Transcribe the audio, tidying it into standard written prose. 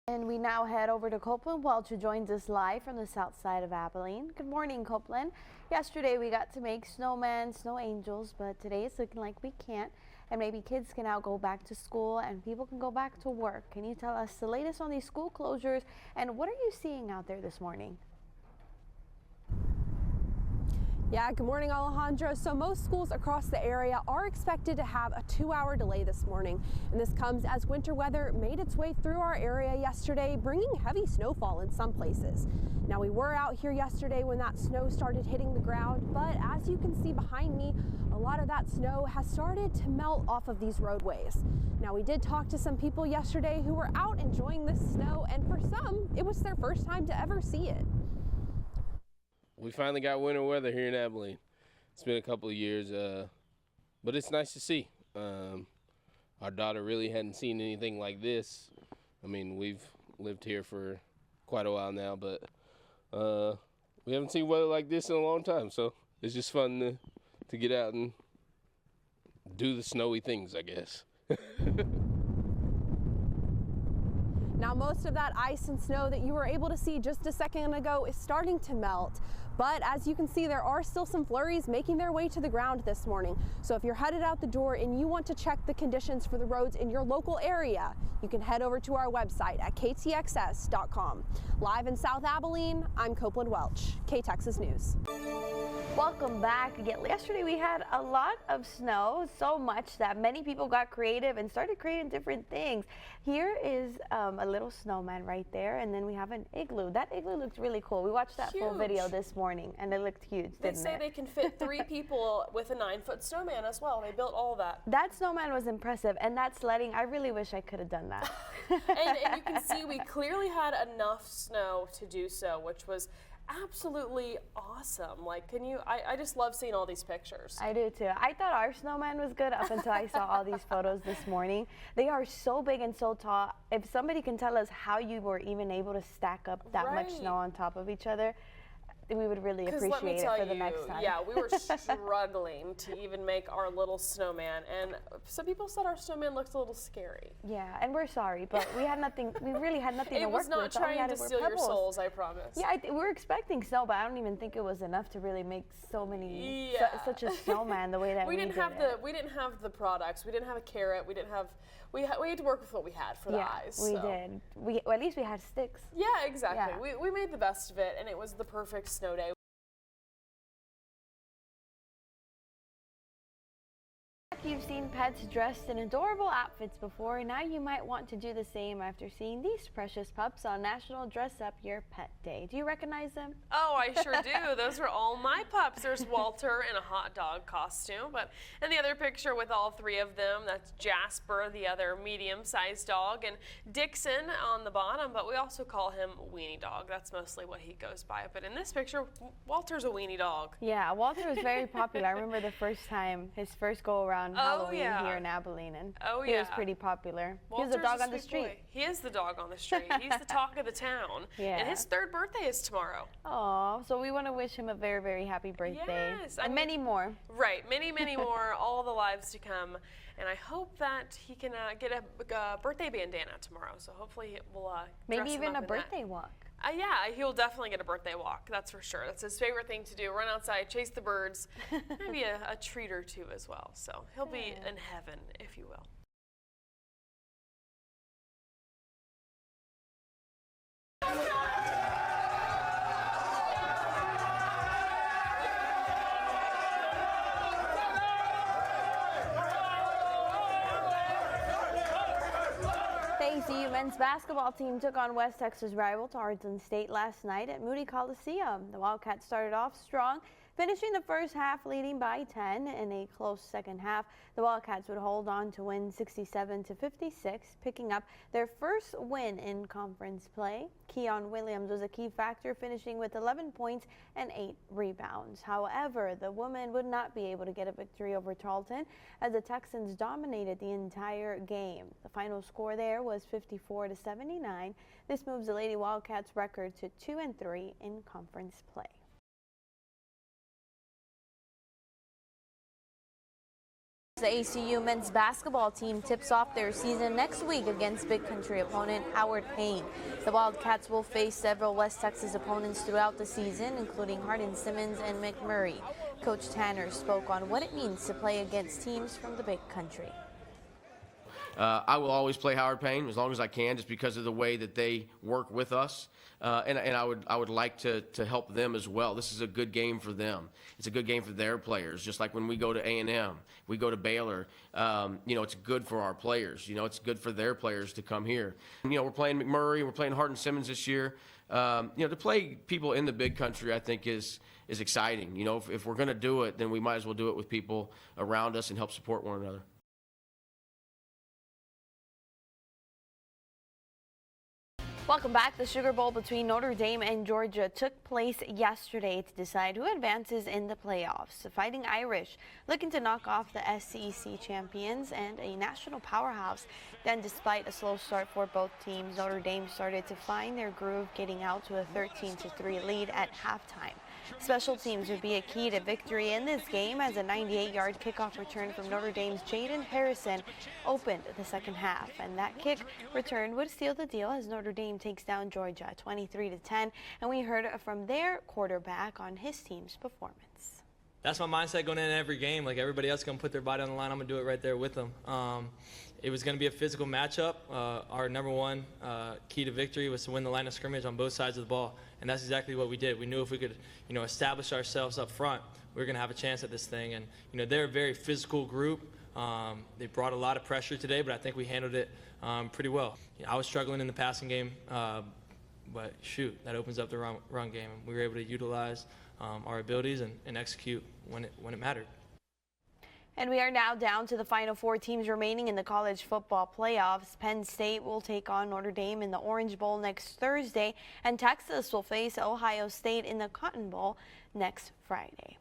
And we now head over to Copeland Welch, who joins us live from the south side of Abilene. Good morning, Copeland. Yesterday we got to make snowmen, snow angels, but today it's looking like we can't. And maybe kids can now go back to school and people can go back to work. Can you tell us the latest on these school closures and what are you seeing out there this morning? Yeah, good morning, Alejandro. So most schools across the area are expected to have a 2-hour delay this morning. And this comes as winter weather made its way through our area yesterday, bringing heavy snowfall in some places. Now, we were out here yesterday when that snow started hitting the ground, but as you can see behind me, a lot of that snow has started to melt off of these roadways. Now, we did talk to some people yesterday who were out enjoying this snow, and for some, it was their first time to ever see it. We finally got winter weather here in Abilene. It's been a couple of years, but it's nice to see. Our daughter really hadn't seen anything like this. I mean, we've lived here for quite a while now, but we haven't seen weather like this in a long time. So it's just fun to get out and do the snowy things, I guess. Now, most of that ice and snow that you were able to see just a second ago is starting to melt. But as you can see, there are still some flurries making their way to the ground this morning. So if you're headed out the door and you want to check the conditions for the roads in your local area, you can head over to our website at KTXS.com. Live in South Abilene, I'm Copeland Welch, KTXS News. Welcome back. Yesterday we had a lot of snow, so much that many people got creative and started creating different things. Here is a little snowman right there, and then we have an igloo. That igloo looks really cool. We watched that full video this morning, and it looked huge, didn't it? They say they can fit 3 people with a 9-foot snowman as well. They built all of that. That snowman was impressive, and that sledding, I really wish I could have done that. and you can see we clearly had enough snow to do so, which was absolutely awesome. Like, I just love seeing all these pictures. I do too. I thought our snowman was good up until I saw all these photos this morning. They are so big and so tall. If somebody can tell us how you were even able to stack up that much snow on top of each other, we would really appreciate it for the next time. Yeah, we were struggling to even make our little snowman, and some people said our snowman looks a little scary. Yeah, and we're sorry, but we had nothing. We really had nothing to work with. It was not trying to steal your souls, I promise. Yeah, we were expecting snow, but I don't even think it was enough to really make so many, such a snowman the way that we didn't have we didn't have the products. We didn't have a carrot. We didn't have. We had to work with what we had for the eyes. We did. Well, at least we had sticks. Yeah, exactly. Yeah. We made the best of it, and it was the perfect snow day. You've seen pets dressed in adorable outfits before. Now you might want to do the same after seeing these precious pups on National Dress Up Your Pet Day. Do you recognize them? Oh, I sure do. Those are all my pups. There's Walter in a hot dog costume, but in the other picture with all 3 of them, that's Jasper, the other medium-sized dog, and Dixon on the bottom, but we also call him Weenie Dog. That's mostly what he goes by. But in this picture, Walter's a weenie dog. Yeah, Walter was very popular. I remember the first time, his first go around Halloween here in Abilene, and he was pretty popular. Walter's he was the dog on the street. Boy. He is the dog on the street. He's the talk of the town. Yeah. And his 3rd birthday is tomorrow. Oh, so we want to wish him a very, very happy birthday. Yes. And many more. Right, many, many more, all the lives to come. And I hope that he can get a birthday bandana tomorrow. So hopefully it will maybe even a birthday walk. Yeah, he'll definitely get a birthday walk, that's for sure. That's his favorite thing to do, run outside, chase the birds, maybe a treat or 2 as well. So he'll be in heaven, if you will. The men's basketball team took on West Texas rival Tarleton State last night at Moody Coliseum. The Wildcats started off strong, finishing the first half leading by 10. In a close second half, the Wildcats would hold on to win 67-56, picking up their first win in conference play. Keon Williams was a key factor, finishing with 11 points and 8 rebounds. However, the women would not be able to get a victory over Tarleton as the Texans dominated the entire game. The final score there was 54-79. This moves the Lady Wildcats record to 2-3 in conference play. The ACU men's basketball team tips off their season next week against Big Country opponent Howard Payne. The Wildcats will face several West Texas opponents throughout the season, including Hardin-Simmons and McMurray. Coach Tanner spoke on what it means to play against teams from the Big Country. I will always play Howard Payne as long as I can, just because of the way that they work with us, and I would like to help them as well. This is a good game for them. It's a good game for their players. Just like when we go to A&M, we go to Baylor. It's good for our players. It's good for their players to come here. We're playing McMurray, we're playing Hardin-Simmons this year. To play people in the Big Country, I think is exciting. If we're going to do it, then we might as well do it with people around us and help support one another. Welcome back. The Sugar Bowl between Notre Dame and Georgia took place yesterday to decide who advances in the playoffs. The Fighting Irish looking to knock off the SEC champions and a national powerhouse. Then, despite a slow start for both teams, Notre Dame started to find their groove, getting out to a 13-3 lead at halftime. Special teams would be a key to victory in this game, as a 98-yard kickoff return from Notre Dame's Jaden Harrison opened the second half, and that kick return would seal the deal as Notre Dame takes down Georgia 23-10. And we heard from their quarterback on his team's performance. That's my mindset going in every game. Like everybody else, going to put their body on the line. I'm going to do it right there with them. It was going to be a physical matchup. Our number one key to victory was to win the line of scrimmage on both sides of the ball, and that's exactly what we did. We knew if we could, establish ourselves up front, we were going to have a chance at this thing. And they're a very physical group. They brought a lot of pressure today, but I think we handled it pretty well. I was struggling in the passing game, but shoot, that opens up the run game, and we were able to utilize our abilities and execute when it mattered. And we are now down to the final four teams remaining in the college football playoffs. Penn State will take on Notre Dame in the Orange Bowl next Thursday, and Texas will face Ohio State in the Cotton Bowl next Friday.